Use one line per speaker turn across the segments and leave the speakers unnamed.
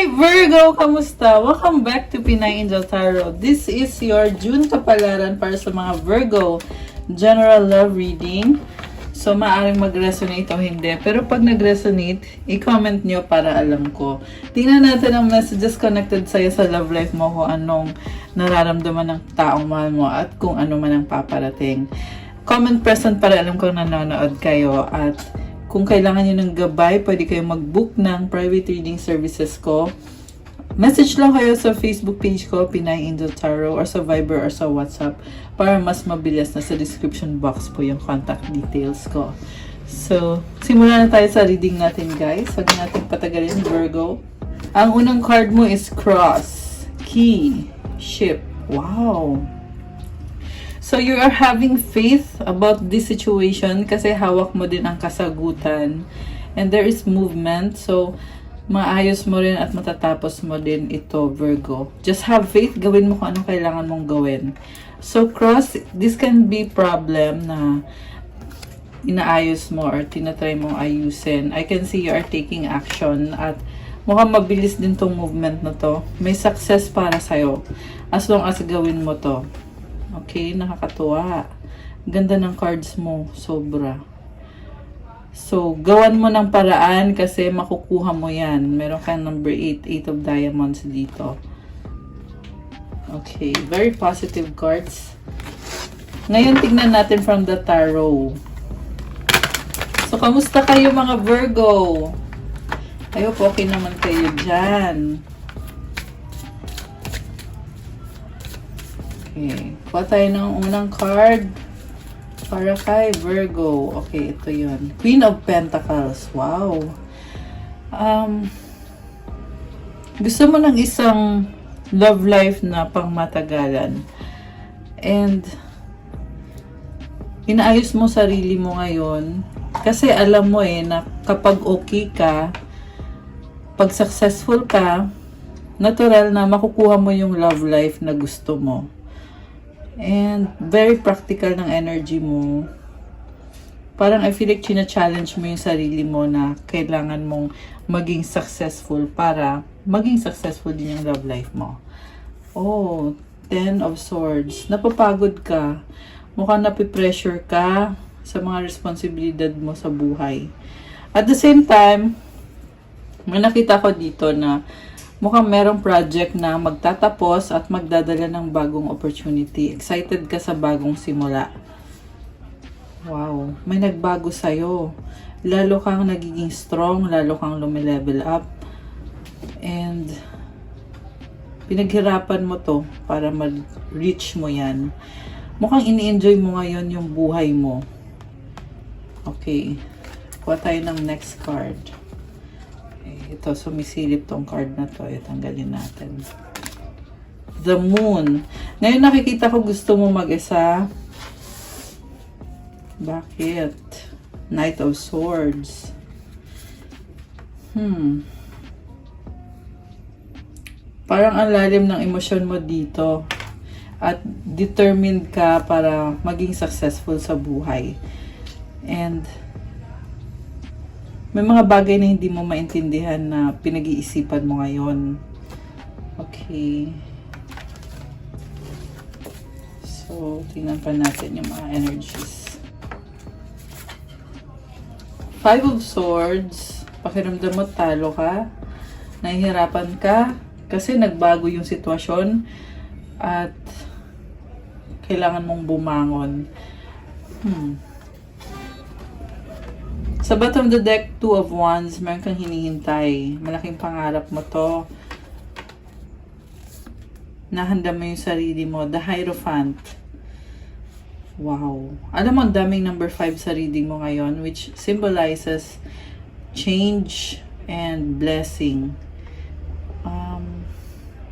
Hi Virgo! Kamusta? Welcome back to Pinay Angel Tarot. This is your June kapalaran para sa mga Virgo general love reading. So, maaaring mag-resonate o hindi. Pero pag nag-resonate, i-comment nyo para alam ko. Tingnan natin ang messages connected sa'yo sa love life mo, kung anong nararamdaman ng taong mahal mo at kung ano man ang paparating. Comment present para alam kong nanonood kayo. At kung kailangan nyo ng gabay, pwede kayo mag-book ng private reading services ko. Message lang kayo sa Facebook page ko, Pinay Angel Tarot, or sa Viber or sa WhatsApp para mas mabilis. Na sa description box po yung contact details ko. So, simulan na tayo sa reading natin, guys. Huwag natin patagalin, Virgo. Ang unang card mo is Cross, Key, Ship. Wow! So, you are having faith about this situation kasi hawak mo din ang kasagutan. And there is movement. So, maayos mo rin at matatapos mo din ito, Virgo. Just have faith. Gawin mo kung anong kailangan mong gawin. So, Cross, this can be problem na inaayos mo or tinatry mong ayusin. I can see you are taking action at mukhang mabilis din tong movement na to. May success para sa'yo as long as gawin mo to. Okay, nakakatuwa. Ganda ng cards mo, sobra. So, gawan mo ng paraan kasi makukuha mo yan. Meron kang number 8, 8 of diamonds dito. Okay, very positive cards. Ngayon, tignan natin from the tarot. So, kamusta kayo mga Virgo? I hope okay naman kayo dyan. Okay, kuha tayo ng unang card para kay Virgo. Okay, ito yun. Queen of Pentacles. Wow. Gusto mo ng isang love life na pangmatagalan. And inaayos mo sarili mo ngayon. Kasi alam mo na kapag okay ka, pag successful ka, natural na makukuha mo yung love life na gusto mo. And very practical ng energy mo. Parang I feel like china-challenge mo yung sarili mo na kailangan mong maging successful para maging successful din yung love life mo. Oh, 10 of Swords. Napapagod ka. Mukhang napipressure ka sa mga responsibilidad mo sa buhay. At the same time, may nakita ko dito na mukhang merong project na magtatapos at magdadala ng bagong opportunity. Excited ka sa bagong simula. Wow, may nagbago sa'yo. Lalo kang nagiging strong, lalo kang lumilevel up. And pinaghirapan mo to para mag-reach mo yan. Mukhang ini-enjoy mo ngayon yung buhay mo. Okay, kuha tayo ng next card. Ito, sumisilip tong card na to. Tanggalin natin. The Moon. Ngayon nakikita ko gusto mo mag-isa. Bakit? Knight of Swords. Parang ang lalim ng emosyon mo dito. At determined ka para maging successful sa buhay. And may mga bagay na hindi mo maintindihan na pinag-iisipan mo ngayon. Okay. So, tingnan pa natin yung mga energies. 5 of Swords. Pakiramdam mo talo ka. Nahihirapan ka. Kasi nagbago yung sitwasyon. At kailangan mong bumangon. Sa bottom of the deck, 2 of Wands, meron kang hinihintay. Malaking pangarap mo to. Nahanda mo yung sarili mo. The Hierophant. Wow. Alam mo, daming number 5 sa reading mo ngayon, which symbolizes change and blessing.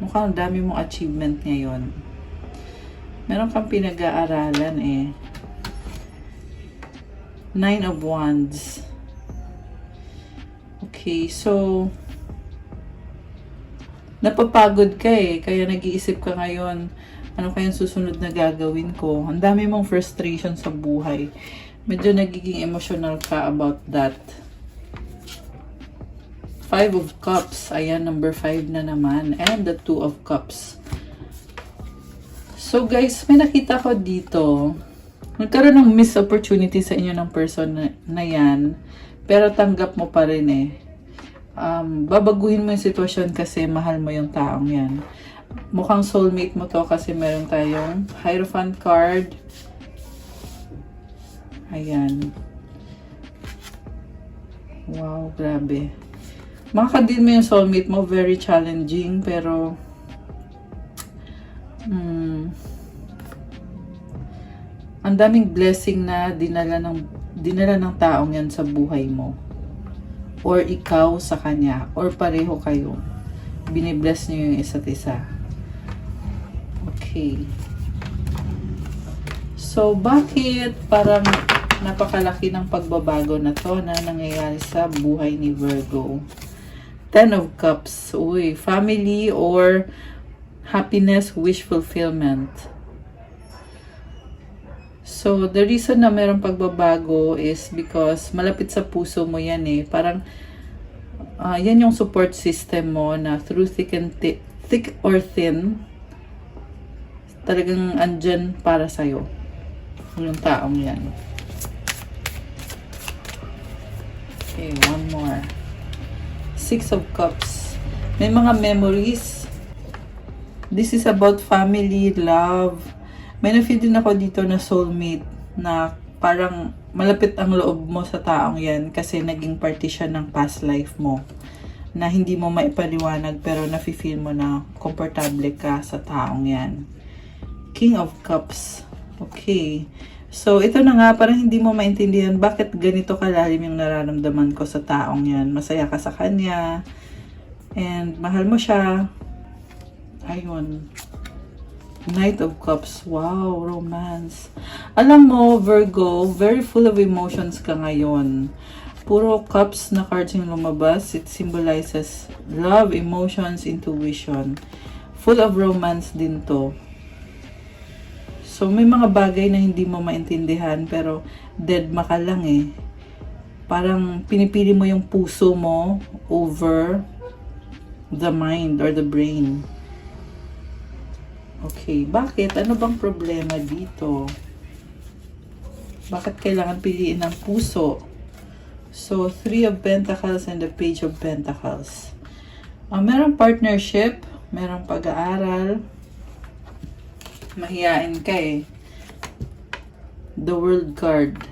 Mukhang dami mong achievement ngayon. Meron kang pinag-aaralan 9 of Wands. Okay, so napapagod ka kaya nag-iisip ka ngayon, ano kayang susunod na gagawin ko? Ang dami mong frustration sa buhay. Medyo nagiging emotional ka about that. Five of Cups. Ayan, number 5 na naman. And the Two of Cups. So guys, may nakita ko dito. Nagkaroon ng missed opportunity sa inyo ng person na yan. Pero tanggap mo pa rin eh. Babaguhin mo yung sitwasyon kasi mahal mo yung taong yan. Mukhang soulmate mo to kasi meron tayong Hierophant card. Ayan. Wow, grabe. Makakadil mo yung soulmate mo, very challenging, pero ang daming blessing na dinala ng taong yan sa buhay mo. Or ikaw sa kanya, or pareho kayo. Binibless niyo yung isa't isa. Okay. So, bakit parang napakalaki ng pagbabago na to na nangyayari sa buhay ni Virgo? Ten of Cups. Uy, family or happiness, wish fulfillment. So, the reason na mayroong pagbabago is because malapit sa puso mo yan eh. Parang, yan yung support system mo na through thick or thin, talagang andyan para sa'yo. Yung taong yan. Okay, one more. Six of Cups. May mga memories. This is about family, love. May na-feel din ako dito na soulmate na parang malapit ang loob mo sa taong yan kasi naging parte siya ng past life mo na hindi mo maipaliwanag pero nafe-feel mo na komportable ka sa taong yan. King of Cups. Okay. So, ito na nga, parang hindi mo maintindihan bakit ganito kalalim yung nararamdaman ko sa taong yan. Masaya ka sa kanya. And, mahal mo siya. Ayun. Knight of Cups. Wow, romance. Alam mo, Virgo, very full of emotions ka ngayon. Puro cups na cards yung lumabas. It symbolizes love, emotions, intuition. Full of romance din to. So, may mga bagay na hindi mo maintindihan pero dead ka lang eh. Parang pinipili mo yung puso mo over the mind or the brain. Okay, bakit? Ano bang problema dito? Bakit kailangan piliin ng puso? So, Three of Pentacles and the Page of Pentacles. Merong partnership, merong pag-aaral, mahiyain ka eh. The World card.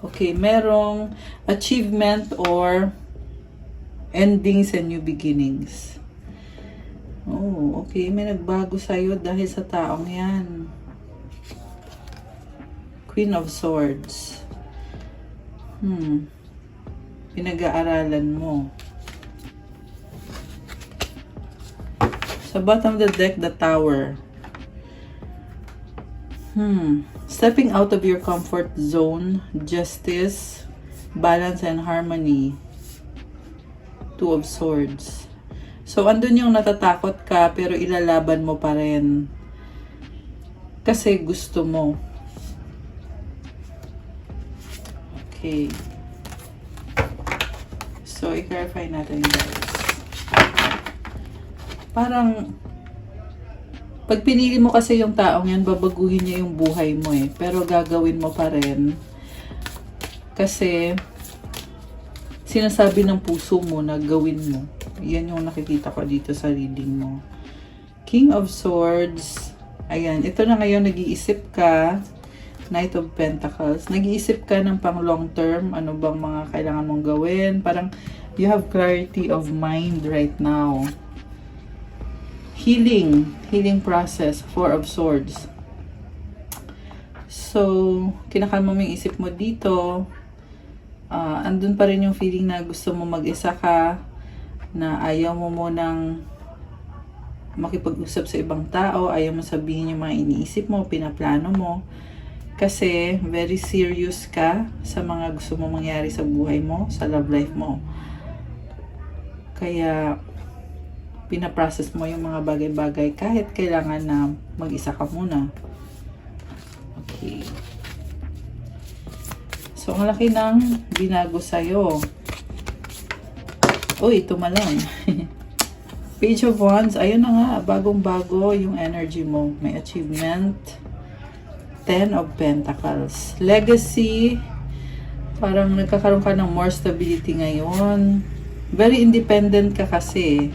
Okay, merong achievement or endings and new beginnings. Oh, okay. May nagbago sa'yo dahil sa taong yan. Queen of Swords. Pinag-aaralan mo. Sa bottom of the deck, the Tower. Stepping out of your comfort zone, justice, balance, and harmony. Two of Swords. So, andun yung natatakot ka, pero ilalaban mo pa rin. Kasi gusto mo. Okay. So, i-clarify natin guys. Parang, pag pinili mo kasi yung taong yan, babaguhin niya yung buhay mo eh. Pero gagawin mo pa rin. Kasi, sinasabi ng puso mo na gawin mo. Yan yung nakikita ko dito sa reading mo. King of Swords. Ayan, ito na ngayon, nag-iisip ka. Knight of Pentacles. Nag-iisip ka ng pang long term. Ano bang mga kailangan mong gawin? Parang, you have clarity of mind right now. Healing process, Four of Swords. So, kinakalma mo yung isip mo dito. Andun pa rin yung feeling na gusto mo mag-isa ka, na ayaw mo munang makipag-usap sa ibang tao, ayaw mo sabihin yung mga iniisip mo, pinaplano mo. Kasi, very serious ka sa mga gusto mo mangyari sa buhay mo, sa love life mo. Kaya, pinaprocess mo yung mga bagay-bagay kahit kailangan na mag-isa ka muna. Okay. So, ang laki ng binago sa'yo. Uy, tumalang. Page of Wands, ayun na nga, bagong-bago yung energy mo. May achievement. Ten of Pentacles. Legacy, parang nagkakaroon ka ng more stability ngayon. Very independent ka kasi.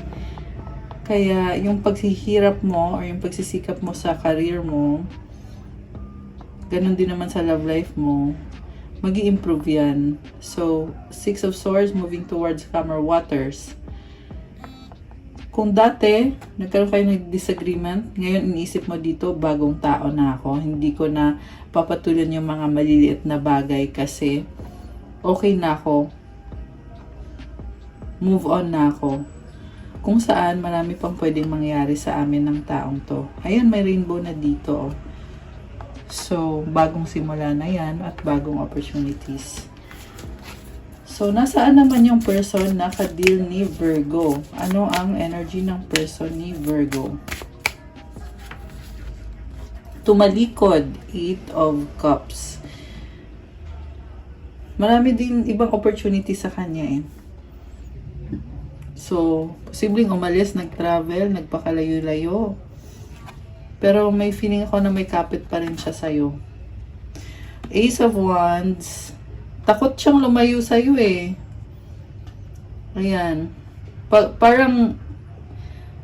Kaya yung pagsihirap mo or yung pagsisikap mo sa career mo, ganun din naman sa love life mo, mag-i-improve yan. So, Six of Swords moving towards calmer waters. Kung dati, nagkaroon kayo ng disagreement, ngayon iniisip mo dito, bagong tao na ako. Hindi ko na papatulan yung mga maliliit na bagay kasi okay na ako. Move on na ako. Kung saan, marami pang pwedeng mangyari sa amin ng taong to. Ayan, may rainbow na dito. So, bagong simula na yan at bagong opportunities. So, nasaan naman yung person na ka-deal ni Virgo? Ano ang energy ng person ni Virgo? Tumalikod, 8 of Cups. Marami din ibang opportunity sa kanya eh. So, posibleng umalis, nag-travel, nagpakalayo-layo. Pero may feeling ako na may kapit pa rin siya sa'yo. Ace of Wands. Takot siyang lumayo sa'yo eh. Ayan. Parang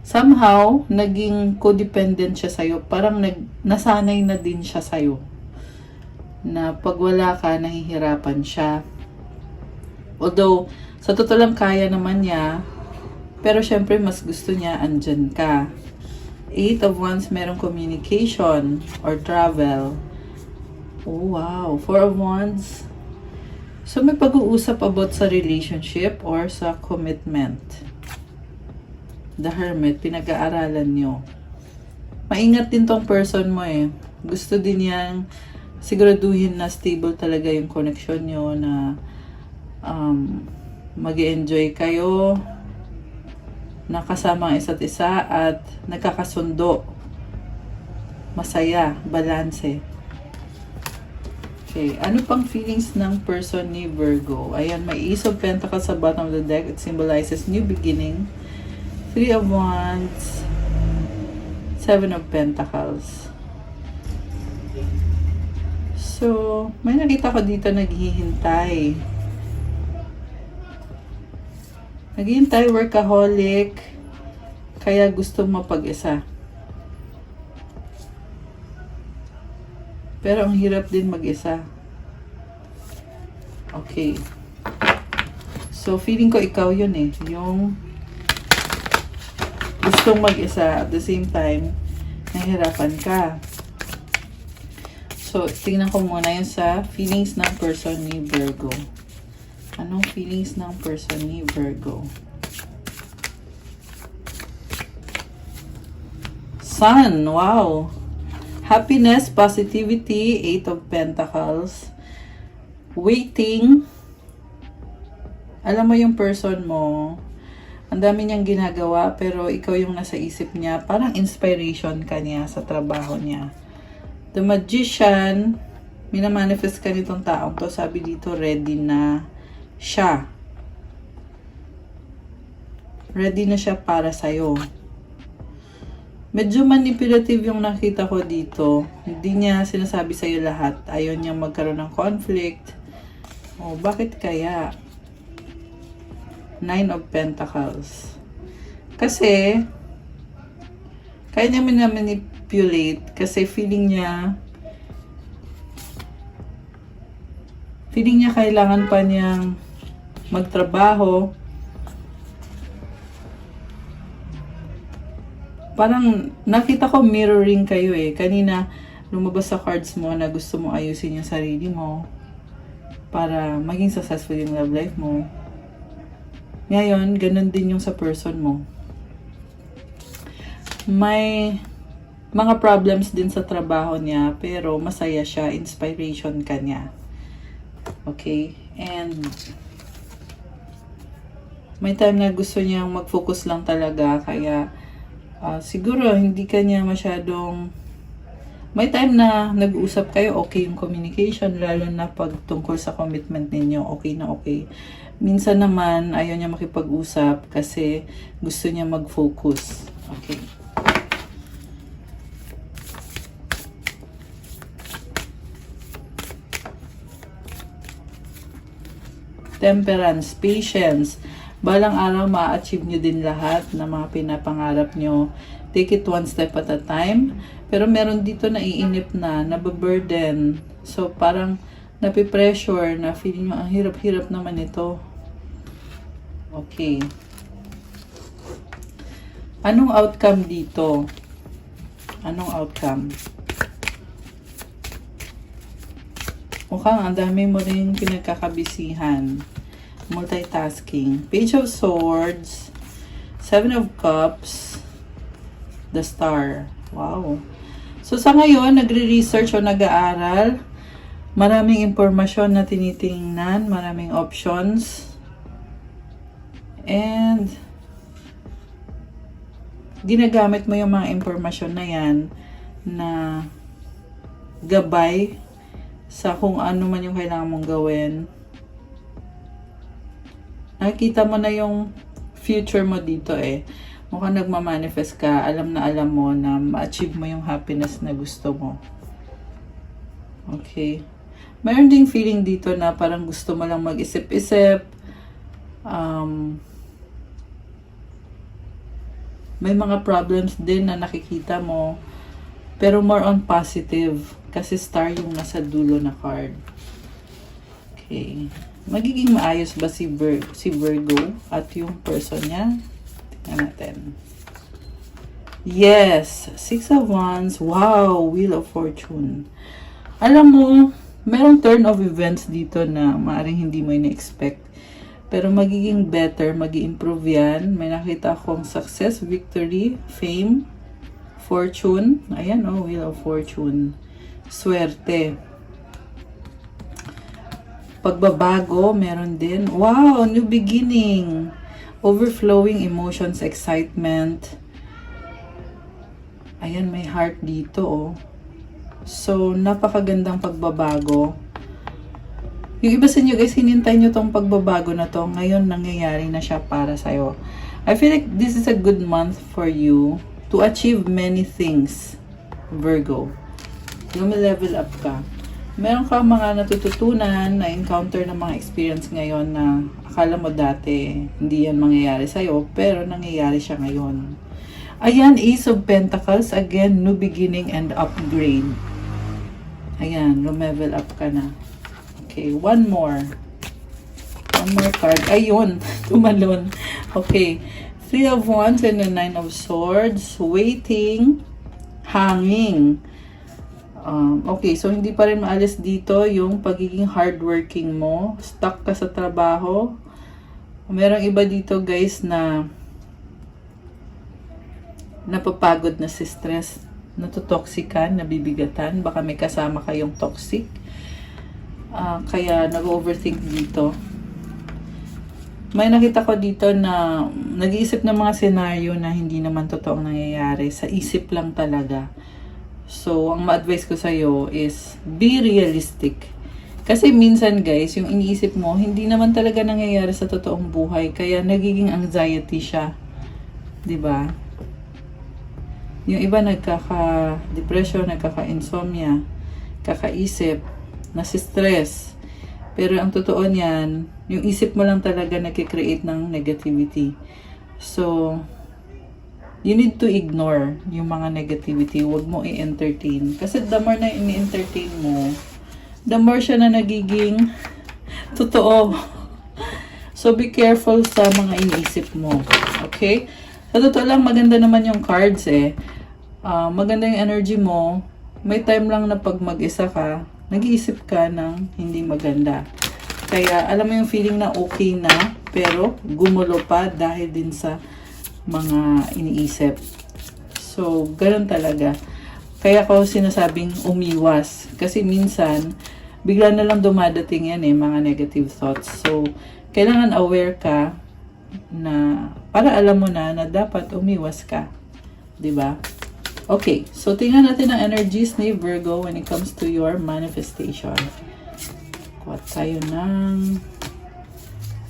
somehow, naging codependent siya sa'yo. Parang nasanay na din siya sa'yo. Na pag wala ka, nahihirapan siya. Although, sa totoo lang kaya naman niya, pero syempre mas gusto niya andyan ka. 8 of Wands, merong communication or travel. Oh wow. 4 of Wands. So, may pag-uusap about sa relationship or sa commitment. The Hermit, pinag-aaralan nyo. Maingat din tong person mo eh. Gusto din niyang siguraduhin na stable talaga yung connection nyo, na mag-enjoy kayo, nakasama ang isa't isa at nagkakasundo. Masaya, balanse. Okay, ano pang feelings ng person ni Virgo? Ayan, may Ace of Pentacles sa bottom of the deck. It symbolizes new beginning. 3 of Wands. 7 of Pentacles. So, may nakita ko dito naghihintay. Naghihintay, workaholic. Kaya gusto mapag-isa. Pero ang hirap din mag-isa. Okay. So, feeling ko ikaw yun eh. Yung gustong mag-isa at the same time, nahihirapan ka. So, tingnan ko muna yun sa feelings ng person ni Virgo. Anong feelings ng person ni Virgo? Sun! Wow! Happiness, positivity, 8 of Pentacles. Waiting. Alam mo yung person mo, ang dami niyang ginagawa, pero ikaw yung nasa isip niya. Parang inspiration ka niya sa trabaho niya. The Magician, minamanifest ka nitong taong to. Sabi dito, ready na siya. Ready na siya para sa'yo. Medyo manipulative yung nakita ko dito. Hindi niya sinasabi sa'yo lahat. Ayaw niya magkaroon ng conflict. Oh, bakit kaya? 9 of Pentacles. Kasi, kaya niya manipulate kasi feeling niya kailangan pa niyang magtrabaho. Parang nakita ko mirroring kayo eh. Kanina lumabas sa cards mo na gusto mo ayusin yung sarili mo para maging successful yung love life mo. Ngayon, ganun din yung sa person mo. May mga problems din sa trabaho niya, pero masaya siya, inspiration ka niya. Okay? And may time na gusto niyang mag-focus lang talaga, kaya siguro hindi ka niya masyadong May time na nag-uusap kayo, okay yung communication, lalo na pag tungkol sa commitment ninyo, okay na okay. Minsan naman, ayaw niya makipag-usap kasi gusto niya mag-focus. Okay. Temperance, patience. Balang araw, ma-achieve nyo din lahat ng mga pinapangarap nyo. Take it one step at a time. Pero meron dito na iinip na, nababurden. So, parang napipressure na feeling nyo, ang hirap-hirap naman ito. Okay. Anong outcome dito? Anong outcome? Mukhang ang dami mo rin pinagkakabisihan. Multitasking. Page of Swords. Seven of Cups. The Star. Wow. So, sa ngayon, nagre-research o nag-aaral. Maraming impormasyon na tinitingnan. Maraming options. And, ginagamit mo yung mga impormasyon na yan na gabay sa kung ano man yung kailangan mong gawin. Nakikita mo na yung future mo dito eh. Mukhang nagmamanifest ka, alam mo na ma-achieve mo yung happiness na gusto mo. Okay. Mayroon ding feeling dito na parang gusto mo lang mag-isip-isip. May mga problems din na nakikita mo. Pero more on positive. Kasi star yung nasa dulo na card. Okay. Magiging maayos ba si Virgo at yung person niya? Tingnan natin. Yes! Six of Wands. Wow! Wheel of Fortune. Alam mo, merong turn of events dito na maaaring hindi mo ina-expect. Pero magiging better, mag-i-improve yan. May nakita akong success, victory, fame, fortune. Ayan, oh, Wheel of Fortune. Swerte. Pagbabago, meron din. Wow, new beginning. Overflowing emotions, excitement. Ayan, may heart dito, oh. So, napakagandang pagbabago. Yung iba sa inyo, guys, hinintay nyo tong pagbabago na to. Ngayon, nangyayari na siya para sa'yo. I feel like this is a good month for you to achieve many things, Virgo. Level up ka. Meron ka mga natututunan, na-encounter ng mga experience ngayon na akala mo dati hindi yan mangyayari sa'yo, pero nangyayari siya ngayon. Ayan, Ace of Pentacles. Again, new beginning and upgrade. Ayan, level up ka na. Okay, one more. One more card. Ayun, tumalon. Okay, Three of Wands and the Nine of Swords. Waiting. Hanging. Okay, so hindi pa rin maalis dito yung pagiging hardworking mo. Stuck ka sa trabaho. Merong iba dito, guys, na napapagod na si stress. Natutoxican, nabibigatan. Baka may kasama kayong toxic. Kaya nag-overthink dito. May nakita ko dito na nag-iisip ng mga senaryo na hindi naman totoong nangyayari. Sa isip lang talaga. So, ang ma-advise ko sa'yo is be realistic. Kasi minsan, guys, yung iniisip mo, hindi naman talaga nangyayari sa totoong buhay. Kaya nagiging anxiety siya. 'Di ba? Yung iba nagkaka-depression, nagkaka-insomnia, kakaisip, nasi-stress. Pero ang totoo niyan, yung isip mo lang talaga nagki-create ng negativity. So, you need to ignore yung mga negativity. Huwag mo i-entertain. Kasi the more na ini-entertain mo, the more siya na nagiging totoo. So, be careful sa mga iniisip mo. Okay? Sa totoo lang, maganda naman yung cards eh. Maganda yung energy mo. May time lang na pag mag-isa ka, nag-iisip ka ng hindi maganda. Kaya, alam mo yung feeling na okay na, pero gumulo pa dahil din sa mga iniisip. So, ganun talaga. Kaya ko sinasabing umiwas. Kasi minsan, bigla na lang dumadating yan eh, mga negative thoughts. So, kailangan aware ka na, para alam mo na dapat umiwas ka. 'Di ba? Okay, so tingnan natin ang energies ni Virgo when it comes to your manifestation. Kuha tayo ng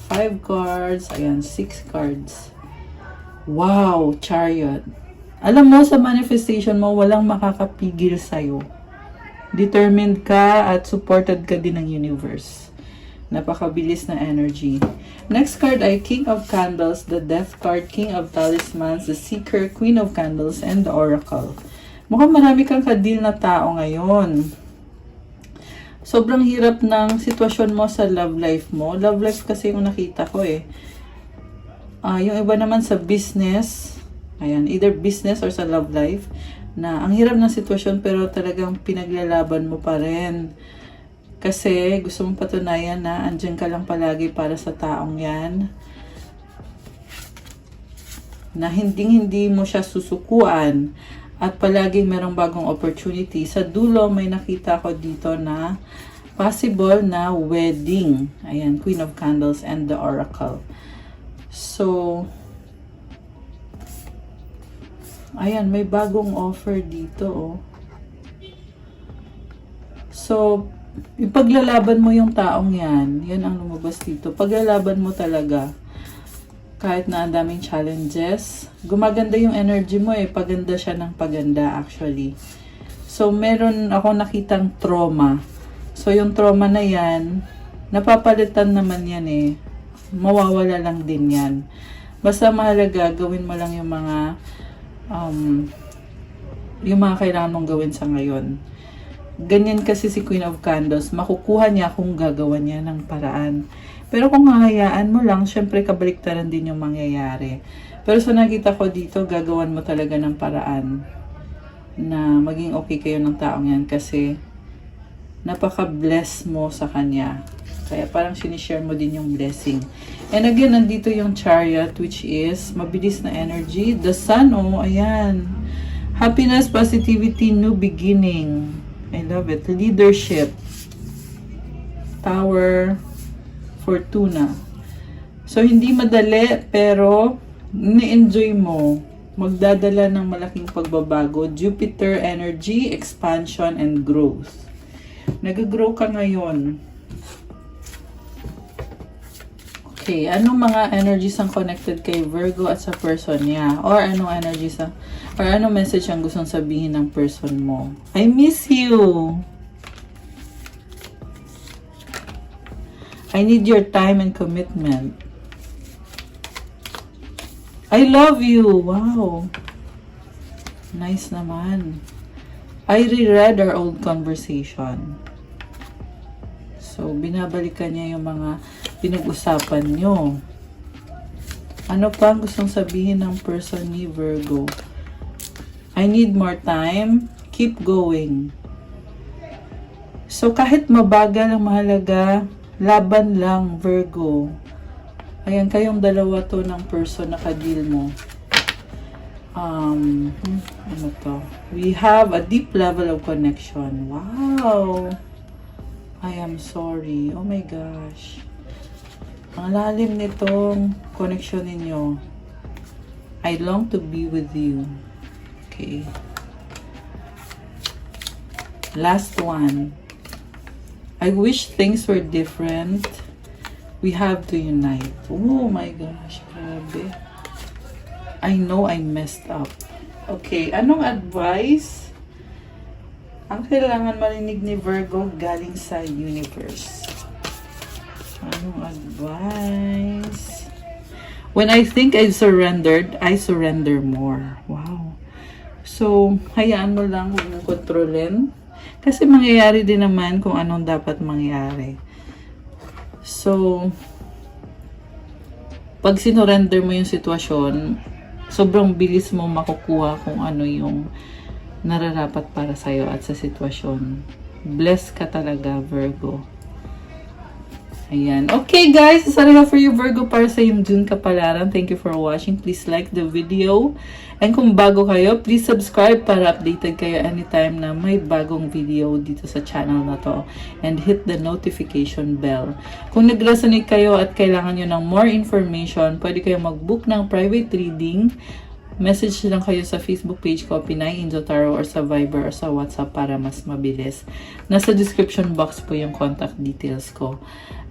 5 cards. Ayan, 6 cards. Wow, Chariot. Alam mo, sa manifestation mo, walang makakapigil sa'yo. Determined ka at supported ka din ng universe. Napakabilis na energy. Next card ay King of Candles, the Death card, King of Talismans, the Seeker, Queen of Candles, and the Oracle. Mukhang marami kang kadil na tao ngayon. Sobrang hirap ng sitwasyon mo sa love life mo. Love life kasi yung nakita ko eh. Yung iba naman sa business, ayan, either business or sa love life, na ang hirap ng sitwasyon pero talagang pinaglalaban mo pa rin. Kasi gusto mong patunayan na andyan ka lang palagi para sa taong yan. Na hindi mo siya susukuan. At palaging merong bagong opportunity. Sa dulo, may nakita ko dito na possible na wedding. Ayan, Queen of Candles and the Oracle. So, ayan, may bagong offer dito, oh. So, ipaglalaban mo yung taong yan. Yan ang lumabas dito. Paglalaban mo talaga. Kahit na ang daming challenges, gumaganda yung energy mo eh. Paganda siya ng paganda actually. So, meron ako nakitang trauma. So, yung trauma na yan, napapalitan naman yan eh. Mawawala lang din yan. Basta mahalaga, gawin mo lang yung mga kailangan mong gawin sa ngayon. Ganyan kasi si Queen of Candles, makukuha niya kung gagawa niya ng paraan. Pero kung hahayaan mo lang, syempre kabaliktaran din yung mangyayari. Pero sa nakita ko dito, gagawan mo talaga ng paraan na maging okay kayo ng taong yan kasi napaka-bless mo sa kanya. Kaya parang sinishare mo din yung blessing. And again, nandito yung Chariot which is mabilis na energy. The Sun, oh, ayan. Happiness, positivity, new beginning. I love it. Leadership. Tower. Fortuna. So, hindi madali, pero ni-enjoy mo. Magdadala ng malaking pagbabago. Jupiter energy, expansion, and growth. Nag-grow ka ngayon. Okay, anong mga energies ang connected kay Virgo at sa person niya? Or anong energies or anong message ang gustong sabihin ng person mo? I miss you! I need your time and commitment. I love you. Wow. Nice naman. I reread our old conversation. So, binabalikan niya yung mga pinag-usapan nyo. Ano pa ang gustong sabihin ng person ni Virgo? I need more time. Keep going. So, kahit mabagal ang mahalaga, laban lang, Virgo. Ayan, kayong dalawa to ng person na kadil mo. Ano to? We have a deep level of connection. Wow! I am sorry. Oh my gosh. Ang lalim nitong connection ninyo. I long to be with you. Okay. Last one. I wish things were different. We have to unite. Oh my gosh, grabe. I know I messed up. Okay, anong advice ang kailangan marinig ni Virgo galing sa universe? Anong advice? When I think I've surrendered, I surrender more. Wow. So, hayaan mo lang, huwag mong kontrolin. Kasi mangyayari din naman kung anong dapat mangyari. So, pag sinurrender mo yung sitwasyon, sobrang bilis mo makukuha kung ano yung nararapat para sa'yo at sa sitwasyon. Blessed ka talaga, Virgo. Ayan. Okay, guys. Sorry for you, Virgo, para sa yung June kapalaran. Thank you for watching. Please like the video. And kung bago kayo, please subscribe para updated kayo anytime na may bagong video dito sa channel na to. And hit the notification bell. Kung nag-resonate kayo at kailangan nyo ng more information, pwede kayo mag-book ng private reading message lang kayo sa Facebook page ko, Pinay Angel Tarot, or sa Viber or sa WhatsApp para mas mabilis. Nasa description box po yung contact details ko.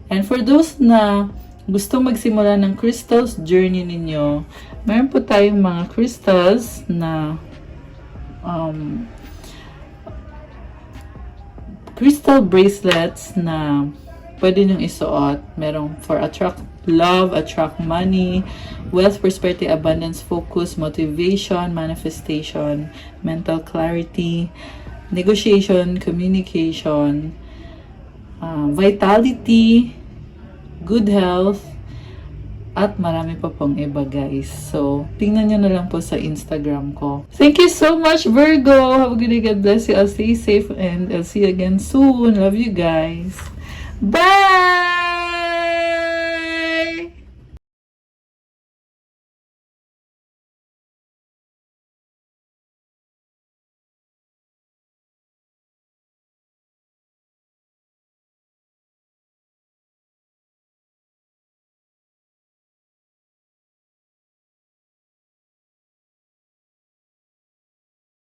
And for those na gusto magsimula ng crystals journey ninyo, meron po tayong mga crystals na crystal bracelets na pwede nyong isuot. Merong for attract love, attract money, wealth, prosperity, abundance, focus, motivation, manifestation, mental clarity, negotiation, communication, vitality, good health, at marami pa pong iba, guys. So, tingnan nyo na lang po sa Instagram ko. Thank you so much, Virgo! Have a good day. God bless you. I'll stay safe and I'll see you again soon. Love you guys. Bye!